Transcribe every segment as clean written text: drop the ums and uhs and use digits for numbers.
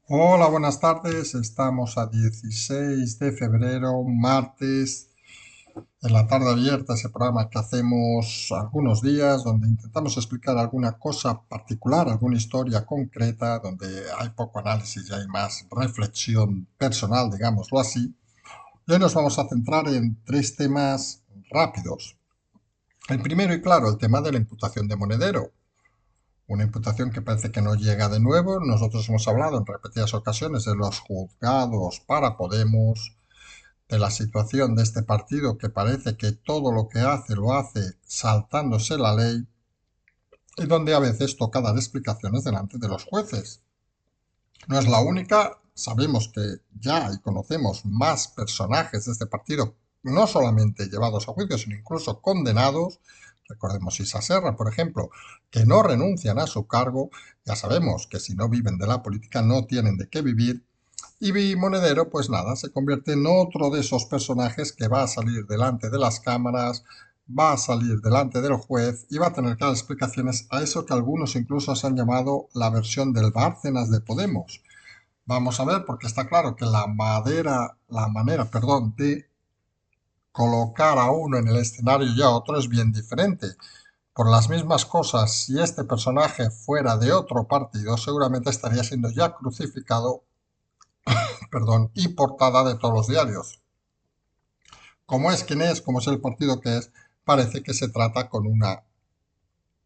Hola, buenas tardes. Estamos a 16 de febrero, martes, en la tarde abierta, ese programa que hacemos algunos días, donde intentamos explicar alguna cosa particular, alguna historia concreta, donde hay poco análisis y hay más reflexión personal, digámoslo así. Y hoy nos vamos a centrar en tres temas rápidos. El primero, y claro, el tema de la imputación de Monedero. Una imputación que parece que no llega de nuevo. Nosotros hemos hablado en repetidas ocasiones de los juzgados para Podemos, de la situación de este partido que parece que todo lo que hace lo hace saltándose la ley y donde a veces toca dar explicaciones delante de los jueces. No es la única, sabemos que ya y conocemos más personajes de este partido, no solamente llevados a juicio, sino incluso condenados. Recordemos Isa Serra, por ejemplo, que no renuncian a su cargo. Ya sabemos que si no viven de la política no tienen de qué vivir. Y Monedero, pues nada, se convierte en otro de esos personajes que va a salir delante de las cámaras, va a salir delante del juez y va a tener que dar explicaciones a eso que algunos incluso se han llamado la versión del Bárcenas de Podemos. Vamos a ver, porque está claro que la manera, perdón, de colocar a uno en el escenario y a otro es bien diferente. Por las mismas cosas, si este personaje fuera de otro partido, seguramente estaría siendo ya crucificado, perdón, y portada de todos los diarios. Como es quien es, como es el partido que es, parece que se trata con una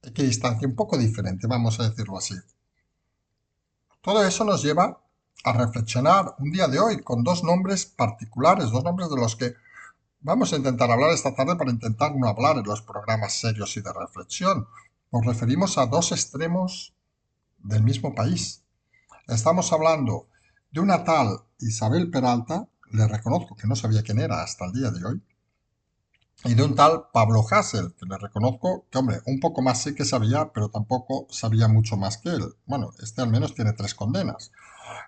equidistancia un poco diferente, vamos a decirlo así. Todo eso nos lleva a reflexionar un día de hoy con dos nombres particulares, dos nombres de los que vamos a intentar hablar esta tarde para intentar no hablar en los programas serios y de reflexión. Nos referimos a dos extremos del mismo país. Estamos hablando de una tal Isabel Peralta, le reconozco que no sabía quién era hasta el día de hoy, y de un tal Pablo Hasél, que le reconozco que, hombre, un poco más sí que sabía, pero tampoco sabía mucho más que él. Bueno, este al menos tiene tres condenas.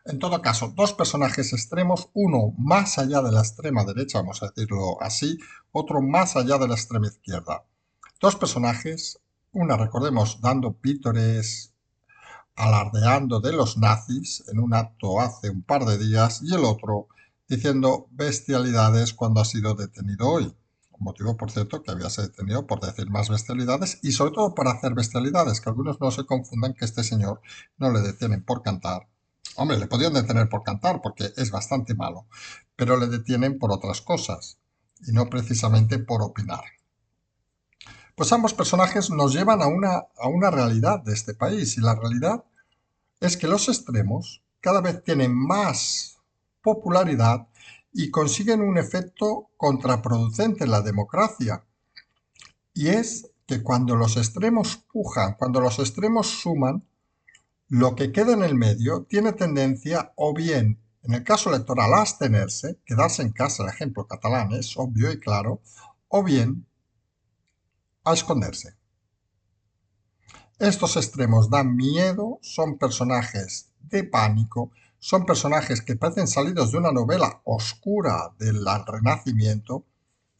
En todo caso, dos personajes extremos, uno más allá de la extrema derecha, vamos a decirlo así, otro más allá de la extrema izquierda. Dos personajes, una, recordemos, dando vítores, alardeando de los nazis en un acto hace un par de días, y el otro diciendo bestialidades cuando ha sido detenido hoy. Motivo, por cierto, que había sido detenido por decir más bestialidades y sobre todo por hacer bestialidades, que algunos no se confundan que este señor no le detienen por cantar. Hombre, le podían detener por cantar porque es bastante malo, pero le detienen por otras cosas y no precisamente por opinar. Pues ambos personajes nos llevan a una realidad de este país y la realidad es que los extremos cada vez tienen más popularidad y consiguen un efecto contraproducente en la democracia. Y es que cuando los extremos pujan, cuando los extremos suman, lo que queda en el medio tiene tendencia o bien, en el caso electoral, a abstenerse, quedarse en casa, el ejemplo catalán es obvio y claro, o bien a esconderse. Estos extremos dan miedo, son personajes de pánico, son personajes que parecen salidos de una novela oscura del Renacimiento,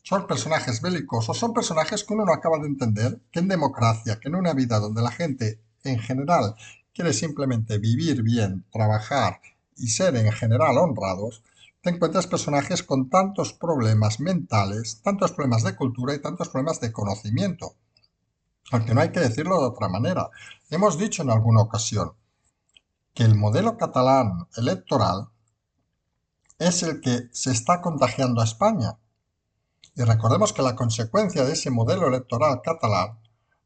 son personajes belicosos, son personajes que uno no acaba de entender que en democracia, que en una vida donde la gente en general quiere simplemente vivir bien, trabajar y ser en general honrados, te encuentras personajes con tantos problemas mentales, tantos problemas de cultura y tantos problemas de conocimiento. Aunque no hay que decirlo de otra manera. Hemos dicho en alguna ocasión que el modelo catalán electoral es el que se está contagiando a España. Y recordemos que la consecuencia de ese modelo electoral catalán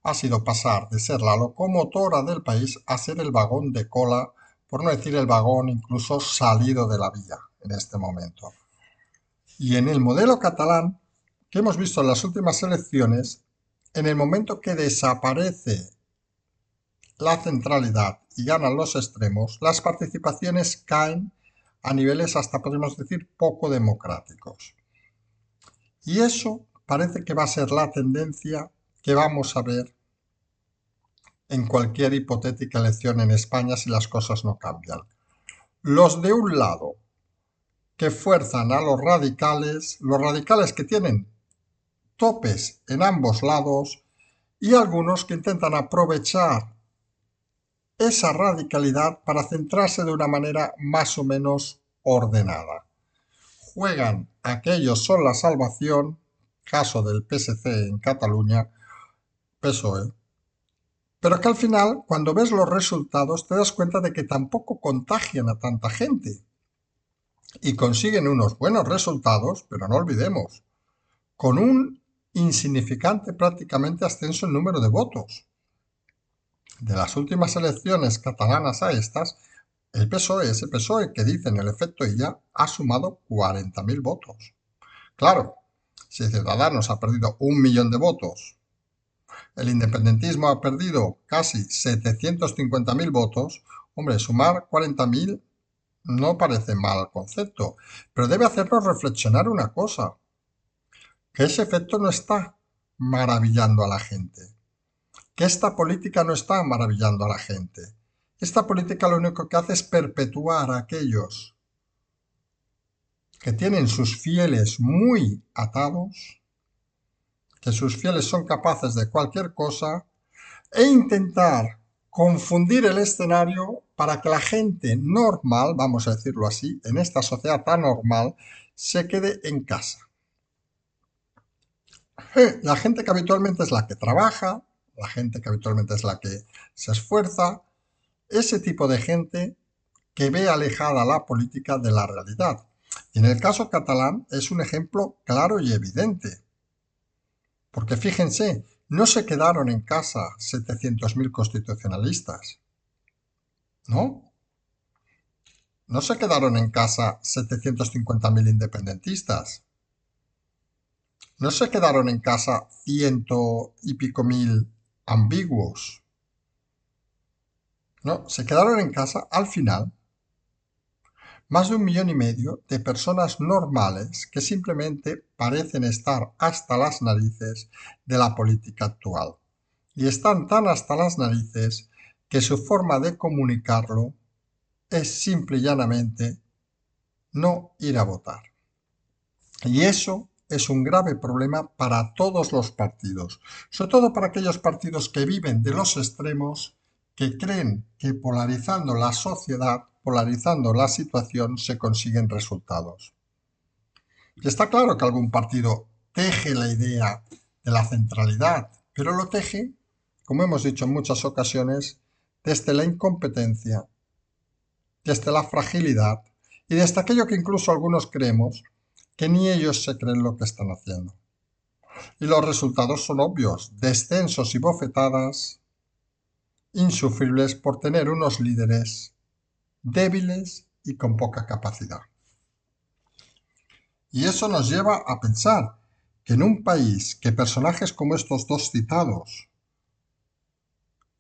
ha sido pasar de ser la locomotora del país a ser el vagón de cola, por no decir el vagón incluso salido de la vía en este momento. Y en el modelo catalán, que hemos visto en las últimas elecciones, en el momento que desaparece la centralidad y ganan los extremos, las participaciones caen a niveles hasta podemos decir poco democráticos. Y eso parece que va a ser la tendencia que vamos a ver en cualquier hipotética elección en España si las cosas no cambian. Los de un lado que fuerzan a los radicales que tienen topes en ambos lados y algunos que intentan aprovechar esa radicalidad para centrarse de una manera más o menos ordenada. Juegan a que ellos son la salvación, caso del PSC en Cataluña, PSOE, pero que al final, cuando ves los resultados, te das cuenta de que tampoco contagian a tanta gente y consiguen unos buenos resultados, pero no olvidemos, con un insignificante prácticamente ascenso en número de votos. De las últimas elecciones catalanas a estas, el PSOE, ese PSOE que dicen el efecto Illa, ha sumado 40.000 votos. Claro, si Ciudadanos ha perdido 1 millón de votos, el independentismo ha perdido casi 750.000 votos, hombre, sumar 40.000 no parece mal concepto, pero debe hacernos reflexionar una cosa, que ese efecto no está maravillando a la gente, que esta política no está maravillando a la gente. Esta política lo único que hace es perpetuar a aquellos que tienen sus fieles muy atados, que sus fieles son capaces de cualquier cosa, e intentar confundir el escenario para que la gente normal, vamos a decirlo así, en esta sociedad tan normal, se quede en casa. La gente que habitualmente es la que trabaja, la gente que habitualmente es la que se esfuerza, ese tipo de gente que ve alejada la política de la realidad. Y en el caso catalán es un ejemplo claro y evidente. Porque fíjense, no se quedaron en casa 700.000 constitucionalistas, ¿no? No se quedaron en casa 750.000 independentistas. No se quedaron en casa 100 y pico mil ambiguos. No, se quedaron en casa al final más de 1,5 millones de personas normales que simplemente parecen estar hasta las narices de la política actual. Y están tan hasta las narices que su forma de comunicarlo es simple y llanamente no ir a votar. Y eso es un grave problema para todos los partidos, sobre todo para aquellos partidos que viven de los extremos, que creen que polarizando la sociedad, polarizando la situación, se consiguen resultados. Y está claro que algún partido teje la idea de la centralidad, pero lo teje, como hemos dicho en muchas ocasiones, desde la incompetencia, desde la fragilidad y desde aquello que incluso algunos creemos que ni ellos se creen lo que están haciendo. Y los resultados son obvios, descensos y bofetadas insufribles por tener unos líderes débiles y con poca capacidad. Y eso nos lleva a pensar que en un país que personajes como estos dos citados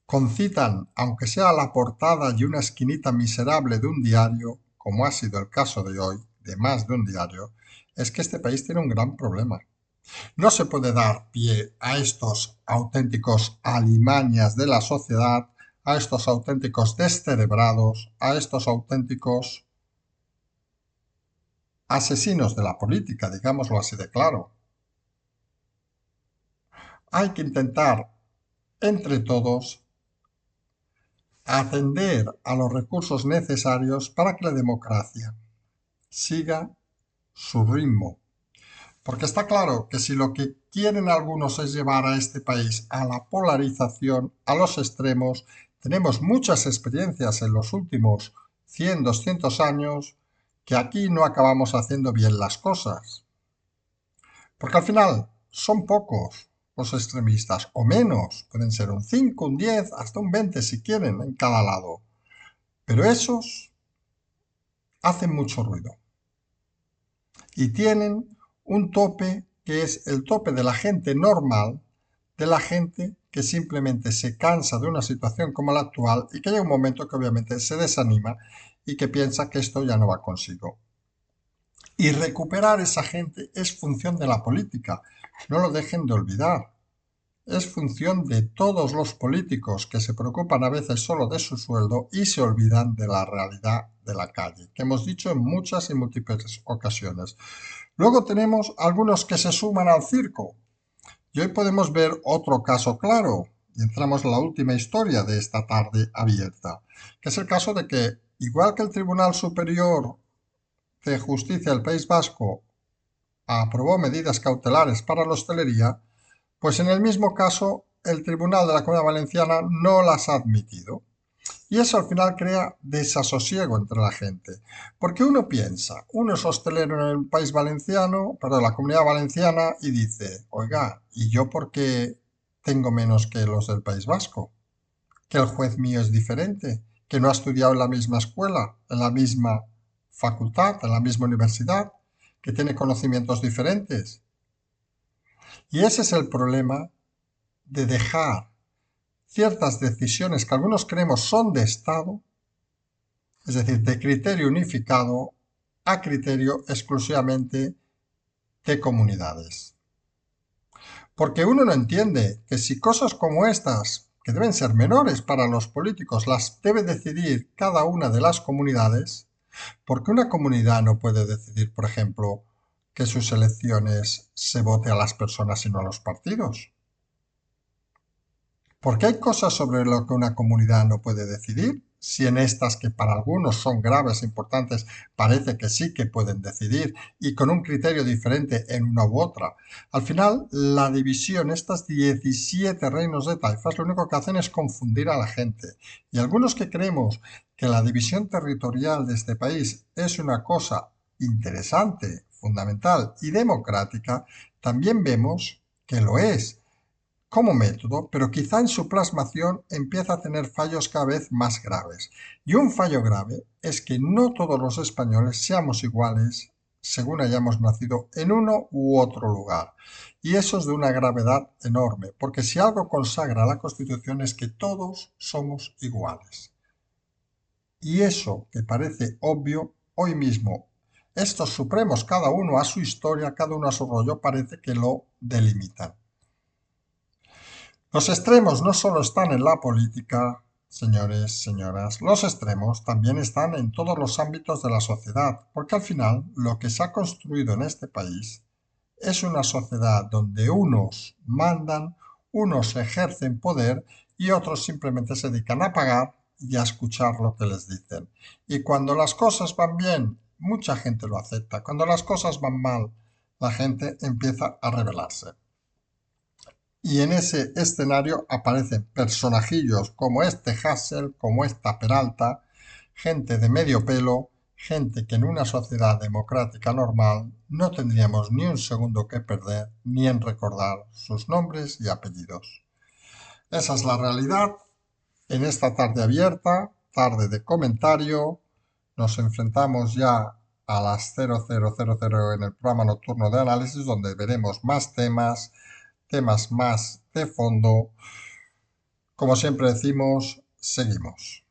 concitan, aunque sea la portada y una esquinita miserable de un diario, como ha sido el caso de hoy, de más de un diario, es que este país tiene un gran problema. No se puede dar pie a estos auténticos alimañas de la sociedad, a estos auténticos descerebrados, a estos auténticos asesinos de la política, digámoslo así de claro. Hay que intentar, entre todos, atender a los recursos necesarios para que la democracia siga su ritmo. Porque está claro que si lo que quieren algunos es llevar a este país a la polarización, a los extremos, tenemos muchas experiencias en los últimos 100, 200 años que aquí no acabamos haciendo bien las cosas. Porque al final son pocos los extremistas, o menos, pueden ser un 5, un 10, hasta un 20 si quieren en cada lado. Pero esos hacen mucho ruido. Y tienen un tope que es el tope de la gente normal, de la gente que simplemente se cansa de una situación como la actual y que llega un momento que obviamente se desanima y que piensa que esto ya no va consigo. Y recuperar esa gente es función de la política, no lo dejen de olvidar. Es función de todos los políticos que se preocupan a veces solo de su sueldo y se olvidan de la realidad de la calle, que hemos dicho en muchas y múltiples ocasiones. Luego tenemos algunos que se suman al circo. Y hoy podemos ver otro caso claro. Y entramos en la última historia de esta tarde abierta, que es el caso de que, igual que el Tribunal Superior de Justicia del País Vasco aprobó medidas cautelares para la hostelería, pues en el mismo caso el Tribunal de la Comunidad Valenciana no las ha admitido. Y eso al final crea desasosiego entre la gente. Porque uno piensa, uno es hostelero en el país valenciano, perdón, la comunidad valenciana, y dice, oiga, ¿y yo por qué tengo menos que los del País Vasco? Que el juez mío es diferente, que no ha estudiado en la misma escuela, en la misma facultad, en la misma universidad, que tiene conocimientos diferentes. Y ese es el problema de dejar ciertas decisiones que algunos creemos son de Estado, es decir, de criterio unificado, a criterio exclusivamente de comunidades. Porque uno no entiende que si cosas como estas, que deben ser menores para los políticos, las debe decidir cada una de las comunidades, ¿por qué una comunidad no puede decidir, por ejemplo, que sus elecciones se vote a las personas y no a los partidos? Porque hay cosas sobre lo que una comunidad no puede decidir, si en estas que para algunos son graves e importantes parece que sí que pueden decidir y con un criterio diferente en una u otra. Al final, la división, estas 17 reinos de taifas, lo único que hacen es confundir a la gente. Y algunos que creemos que la división territorial de este país es una cosa interesante, fundamental y democrática, también vemos que lo es como método, pero quizá en su plasmación empieza a tener fallos cada vez más graves. Y un fallo grave es que no todos los españoles seamos iguales según hayamos nacido en uno u otro lugar. Y eso es de una gravedad enorme, porque si algo consagra la Constitución es que todos somos iguales. Y eso que parece obvio, hoy mismo, estos supremos, cada uno a su historia, cada uno a su rollo, parece que lo delimitan. Los extremos no solo están en la política, señores, señoras, los extremos también están en todos los ámbitos de la sociedad, porque al final lo que se ha construido en este país es una sociedad donde unos mandan, unos ejercen poder y otros simplemente se dedican a pagar y a escuchar lo que les dicen. Y cuando las cosas van bien, mucha gente lo acepta. Cuando las cosas van mal, la gente empieza a rebelarse. Y en ese escenario aparecen personajillos como este Hassel, como esta Peralta, gente de medio pelo, gente que en una sociedad democrática normal no tendríamos ni un segundo que perder ni en recordar sus nombres y apellidos. Esa es la realidad en esta tarde abierta, tarde de comentario. Nos enfrentamos ya a las 0000 en el programa nocturno de análisis, donde veremos más temas más de fondo. Como siempre decimos, seguimos.